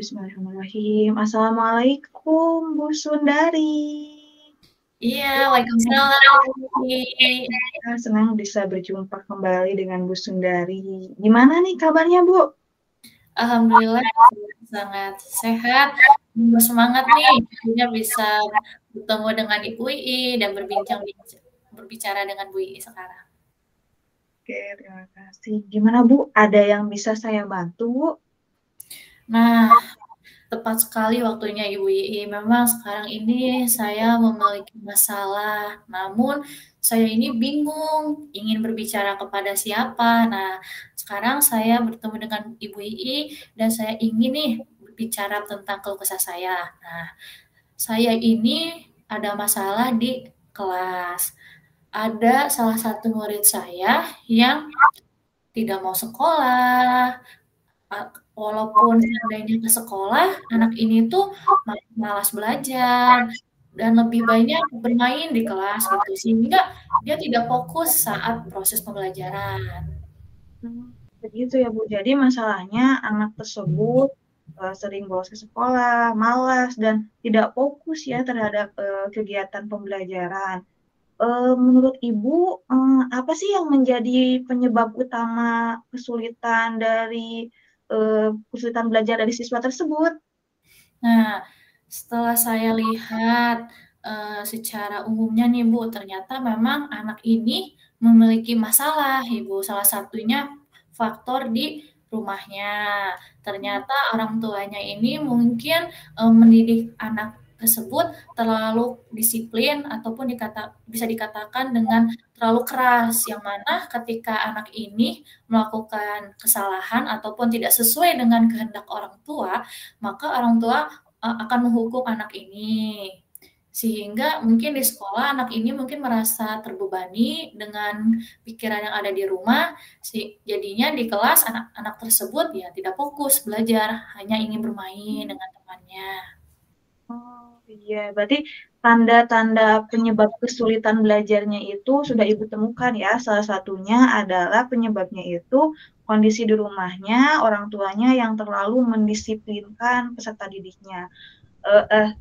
Bismillahirrahmanirrahim. Assalamualaikum, Bu Sundari. Iya, waalaikumsalam. Ui. Senang bisa berjumpa kembali dengan Bu Sundari. Gimana nih kabarnya, Bu? Alhamdulillah sangat sehat, semangat nih akhirnya bisa bertemu dengan Ibu Ii dan berbicara dengan Bu Ii sekarang. Oke, terima kasih. Gimana, Bu? Ada yang bisa saya bantu, Bu? Nah, tepat sekali waktunya Ibu Ii. Memang sekarang ini saya memiliki masalah, namun saya ini bingung ingin berbicara kepada siapa. Nah, sekarang saya bertemu dengan Ibu Ii dan saya ingin nih berbicara tentang keluh kesah saya. Nah, saya ini ada masalah di kelas. Ada salah satu murid saya yang tidak mau sekolah, walaupun seandainya ke sekolah, anak ini tuh malas belajar dan lebih banyak bermain di kelas gitu, sehingga dia tidak fokus saat proses pembelajaran. Begitu ya, Bu. Jadi masalahnya anak tersebut sering bolos ke sekolah, malas, dan tidak fokus ya terhadap kegiatan pembelajaran. Menurut Ibu, apa sih yang menjadi penyebab utama kesulitan belajar dari siswa tersebut? Nah, setelah saya lihat secara umumnya nih Bu, ternyata memang anak ini memiliki masalah Ibu. Salah satunya faktor di rumahnya. Ternyata orang tuanya ini mungkin mendidik anak tersebut terlalu disiplin ataupun bisa dikatakan dengan terlalu keras, yang mana ketika anak ini melakukan kesalahan ataupun tidak sesuai dengan kehendak orang tua, maka orang tua akan menghukum anak ini. Sehingga mungkin di sekolah anak ini mungkin merasa terbebani dengan pikiran yang ada di rumah, jadinya di kelas anak-anak tersebut ya tidak fokus belajar, hanya ingin bermain dengan temannya. Oh iya, berarti tanda-tanda penyebab kesulitan belajarnya itu sudah Ibu temukan ya. Salah satunya adalah penyebabnya itu kondisi di rumahnya, orang tuanya yang terlalu mendisiplinkan peserta didiknya.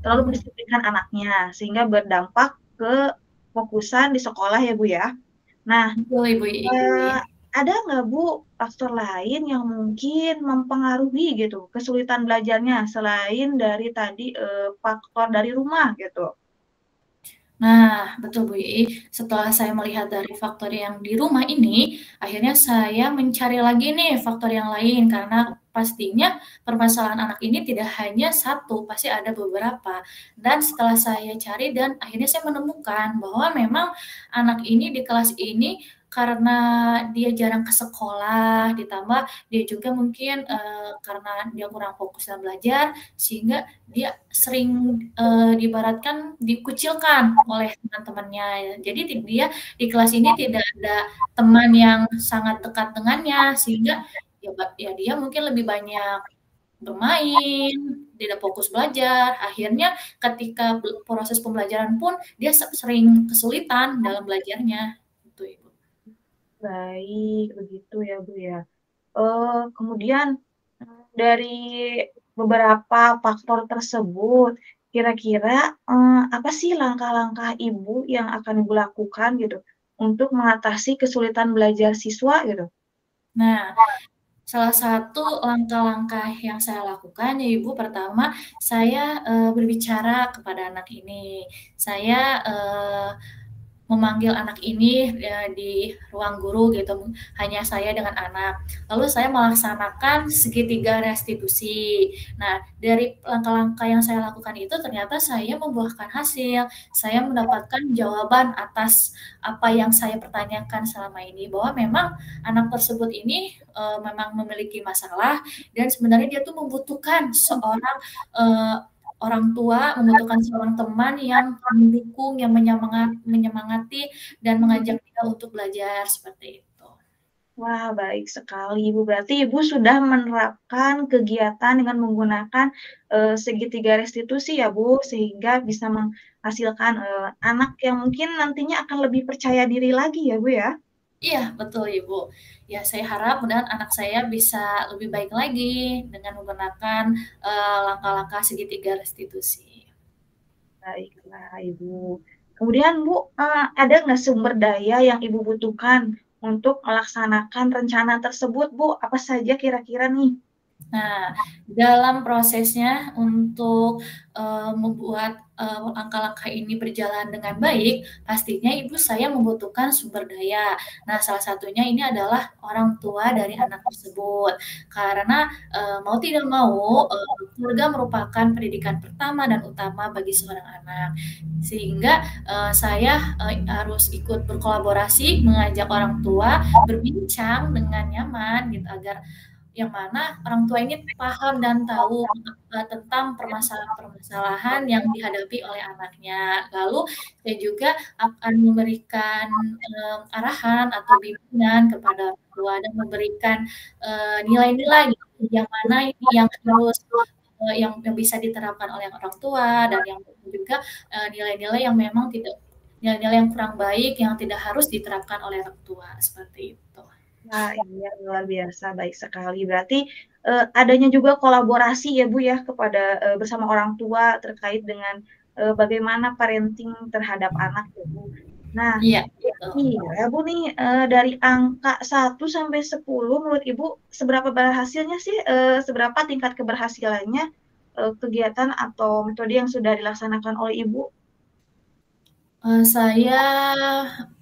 Terlalu mendisiplinkan anaknya sehingga berdampak ke fokusan di sekolah ya Bu ya. Nah, Betul Ibu eh, Iwi. ada nggak Bu faktor lain yang mungkin mempengaruhi gitu kesulitan belajarnya selain dari tadi faktor dari rumah gitu? Nah, betul Bu Ii. Setelah saya melihat dari faktor yang di rumah ini, akhirnya saya mencari lagi nih faktor yang lain karena pastinya permasalahan anak ini tidak hanya satu, pasti ada beberapa. Dan setelah saya cari dan akhirnya saya menemukan bahwa memang anak ini di kelas ini karena dia jarang ke sekolah, ditambah dia juga mungkin karena dia kurang fokus dalam belajar, sehingga dia sering diibaratkan dikucilkan oleh teman-temannya. Jadi dia di kelas ini tidak ada teman yang sangat dekat dengannya, sehingga ya dia mungkin lebih banyak bermain, tidak fokus belajar. Akhirnya ketika proses pembelajaran pun dia sering kesulitan dalam belajarnya. Gitu, Ibu. Baik, begitu ya Bu ya. Kemudian dari beberapa faktor tersebut, kira-kira apa sih langkah-langkah Ibu yang akan Ibu lakukan gitu untuk mengatasi kesulitan belajar siswa gitu? Nah, salah satu langkah-langkah yang saya lakukan ya Ibu, pertama saya berbicara kepada anak ini. Saya memanggil anak ini di ruang guru gitu, hanya saya dengan anak. Lalu saya melaksanakan segitiga restitusi. Nah, dari langkah-langkah yang saya lakukan itu ternyata saya membuahkan hasil. Saya mendapatkan jawaban atas apa yang saya pertanyakan selama ini, bahwa memang anak tersebut ini memang memiliki masalah dan sebenarnya dia tuh membutuhkan seorang orang tua, membutuhkan seorang teman yang mendukung, yang menyemangati dan mengajak dia untuk belajar seperti itu. Wah, baik sekali Ibu. Berarti Ibu sudah menerapkan kegiatan dengan menggunakan segitiga restitusi ya Bu, sehingga bisa menghasilkan anak yang mungkin nantinya akan lebih percaya diri lagi ya Bu ya? Iya, betul Ibu. Ya, saya harap mudahan anak saya bisa lebih baik lagi dengan menggunakan langkah-langkah segitiga restitusi. Baiklah, Ibu. Kemudian, Bu, ada nggak sumber daya yang Ibu butuhkan untuk melaksanakan rencana tersebut, Bu? Apa saja kira-kira nih? Nah, dalam prosesnya untuk membuat langkah-langkah ini berjalan dengan baik, pastinya ibu saya membutuhkan sumber daya. Nah, salah satunya ini adalah orang tua dari anak tersebut, karena mau tidak mau keluarga merupakan pendidikan pertama dan utama bagi seorang anak, sehingga saya harus ikut berkolaborasi, mengajak orang tua berbincang dengan nyaman gitu agar yang mana orang tua ini paham dan tahu tentang permasalahan-permasalahan yang dihadapi oleh anaknya. Lalu saya juga akan memberikan arahan atau bimbingan kepada orang tua dan memberikan nilai-nilai yang mana ini yang harus yang bisa diterapkan oleh orang tua dan yang juga nilai-nilai yang memang tidak nilai-nilai yang kurang baik yang tidak harus diterapkan oleh orang tua seperti itu. Wah, iya luar biasa, baik sekali. Berarti, adanya juga kolaborasi ya, Bu, ya, kepada bersama orang tua terkait dengan, bagaimana parenting terhadap anak ya, Bu. Nah, Iya, betul. kira-kira, Bu, nih, dari angka 1 sampai 10 menurut Ibu seberapa berhasilnya sih, seberapa tingkat keberhasilannya, kegiatan atau metode yang sudah dilaksanakan oleh Ibu? Saya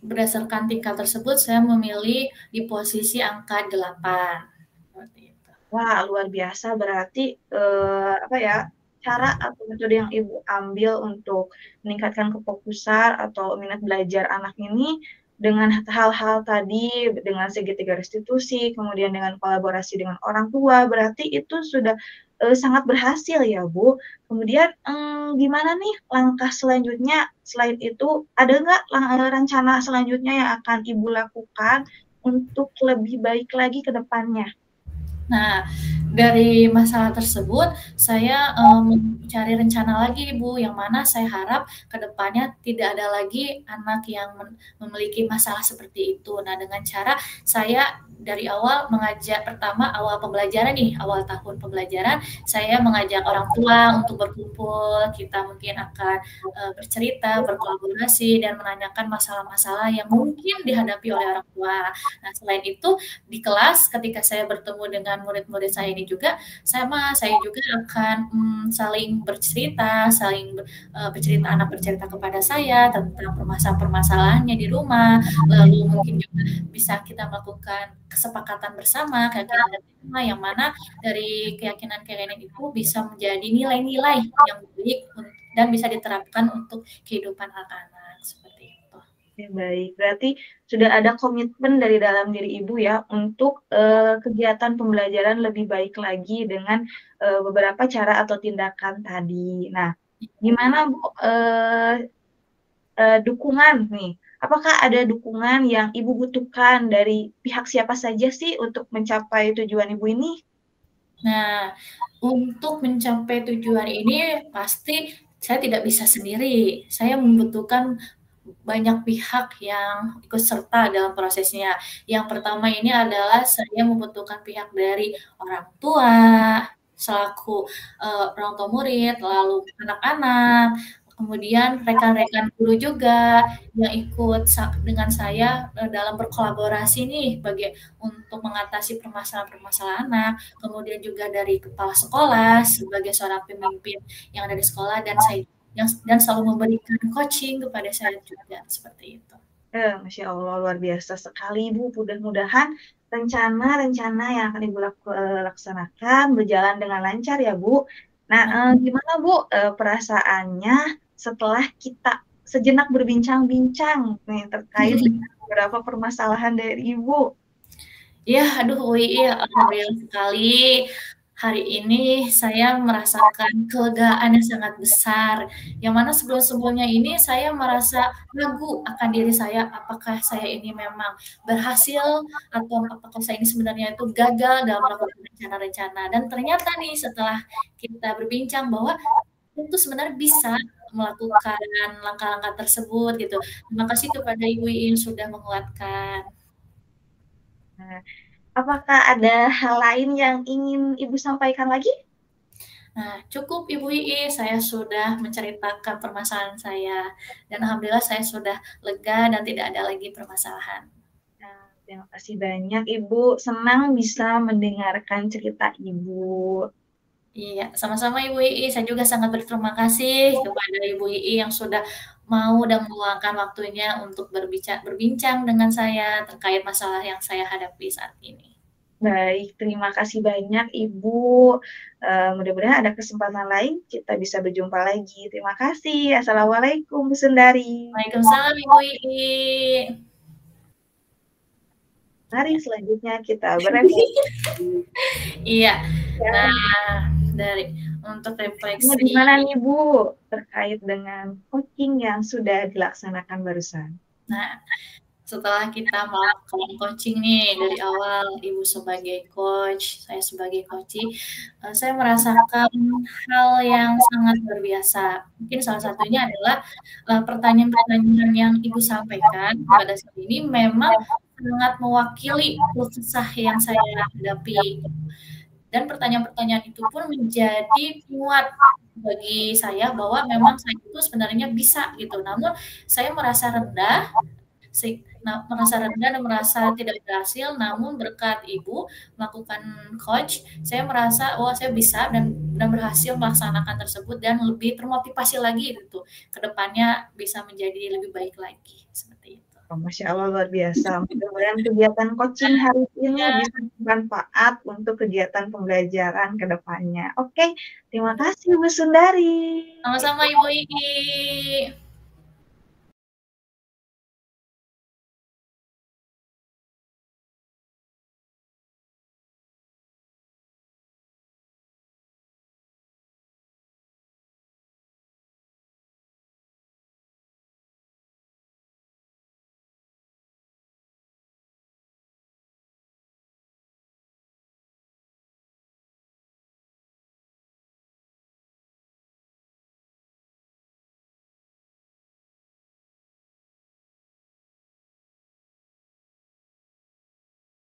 berdasarkan tingkat tersebut, saya memilih di posisi angka 8, seperti itu. Wah, luar biasa berarti, apa ya, cara atau metode yang Ibu ambil untuk meningkatkan kefokusan atau minat belajar anak ini dengan hal-hal tadi, dengan segitiga restitusi, kemudian dengan kolaborasi dengan orang tua, berarti itu sudah, sangat berhasil ya, Bu. Kemudian, gimana nih langkah selanjutnya selain itu, ada nggak rencana selanjutnya yang akan Ibu lakukan untuk lebih baik lagi ke depannya? Nah, dari masalah tersebut saya, mencari rencana lagi Bu, yang mana saya harap ke depannya tidak ada lagi anak yang memiliki masalah seperti itu. Nah, dengan cara saya dari awal mengajak pertama awal pembelajaran nih, awal tahun pembelajaran, saya mengajak orang tua untuk berkumpul, kita mungkin akan, bercerita, berkolaborasi, dan menanyakan masalah-masalah yang mungkin dihadapi oleh orang tua. Nah, selain itu di kelas ketika saya bertemu dengan murid-murid saya ini juga saya juga akan saling bercerita, bercerita anak bercerita kepada saya tentang permasalahan-permasalahannya di rumah, lalu mungkin juga bisa kita melakukan kesepakatan bersama, keyakinan bersama yang mana dari keyakinan-keyakinan itu bisa menjadi nilai-nilai yang baik dan bisa diterapkan untuk kehidupan anak-anak seperti itu. Oke, baik. Berarti sudah ada komitmen dari dalam diri Ibu ya untuk, kegiatan pembelajaran lebih baik lagi dengan, beberapa cara atau tindakan tadi. Nah, gimana Bu, dukungan nih, apakah ada dukungan yang Ibu butuhkan dari pihak siapa saja sih untuk mencapai tujuan Ibu ini? Nah, untuk mencapai tujuan ini pasti saya tidak bisa sendiri. Saya membutuhkan banyak pihak yang ikut serta dalam prosesnya. Yang pertama ini adalah saya membutuhkan pihak dari orang tua, selaku orang tua murid, lalu anak-anak, kemudian rekan-rekan guru juga yang ikut dengan saya dalam berkolaborasi nih untuk mengatasi permasalahan-permasalahan anak, kemudian juga dari kepala sekolah sebagai seorang pemimpin yang ada di sekolah dan selalu memberikan coaching kepada saya juga seperti itu. Masya Allah luar biasa sekali Bu, mudah-mudahan rencana-rencana yang akan Ibu laksanakan berjalan dengan lancar ya Bu. Nah, gimana Bu, perasaannya setelah kita sejenak berbincang-bincang nih terkait dengan beberapa permasalahan dari Ibu? Ya, aduh Ui, alhamdulillah sekali. Hari ini saya merasakan kelegaan yang sangat besar, yang mana sebelum-sebelumnya ini saya merasa ragu akan diri saya, apakah saya ini memang berhasil atau apakah saya ini sebenarnya itu gagal dalam melakukan rencana-rencana. Dan ternyata nih setelah kita berbincang bahwa itu sebenarnya bisa melakukan langkah-langkah tersebut gitu. Terima kasih kepada Ibu yang sudah menguatkan. Nah, apakah ada hal lain yang ingin Ibu sampaikan lagi? Nah, cukup Ibu Ii, saya sudah menceritakan permasalahan saya, dan alhamdulillah saya sudah lega dan tidak ada lagi permasalahan. Nah, terima kasih banyak Ibu, senang bisa mendengarkan cerita Ibu. Iya, sama-sama Ibu Ii, saya juga sangat berterima kasih kepada Ibu Ii yang sudah mau dan meluangkan waktunya untuk berbincang dengan saya terkait masalah yang saya hadapi saat ini. Baik, terima kasih banyak Ibu. Mudah-mudahan ada kesempatan lain kita bisa berjumpa lagi. Terima kasih. Assalamualaikum, Bu Sundari. Waalaikumsalam Ibu Ii. Mari selanjutnya kita berefleksi. Iya, Ya, nah dari untuk refleksinya refleksi. gimana nih Bu terkait dengan coaching yang sudah dilaksanakan barusan? Nah, setelah kita melakukan coaching nih dari awal, Ibu sebagai coach, saya sebagai coachee, saya merasakan hal yang sangat luar biasa. Mungkin salah satunya adalah pertanyaan-pertanyaan yang Ibu sampaikan kepada saya ini memang sangat mewakili keluh kesah yang saya hadapi. Dan pertanyaan-pertanyaan itu pun menjadi penguat bagi saya bahwa memang saya itu sebenarnya bisa gitu. Namun saya merasa rendah, merasa rendah dan merasa tidak berhasil. Namun berkat Ibu melakukan coach, saya merasa wah saya bisa dan berhasil melaksanakan tersebut dan lebih termotivasi lagi gitu. Kedepannya bisa menjadi lebih baik lagi seperti itu. Oh, Masya Allah luar biasa. Mudah-mudahan kegiatan coaching hari ini Ya, bisa bermanfaat untuk kegiatan pembelajaran ke depannya. Oke, terima kasih Bu Sundari. sama-sama Ibu Ii.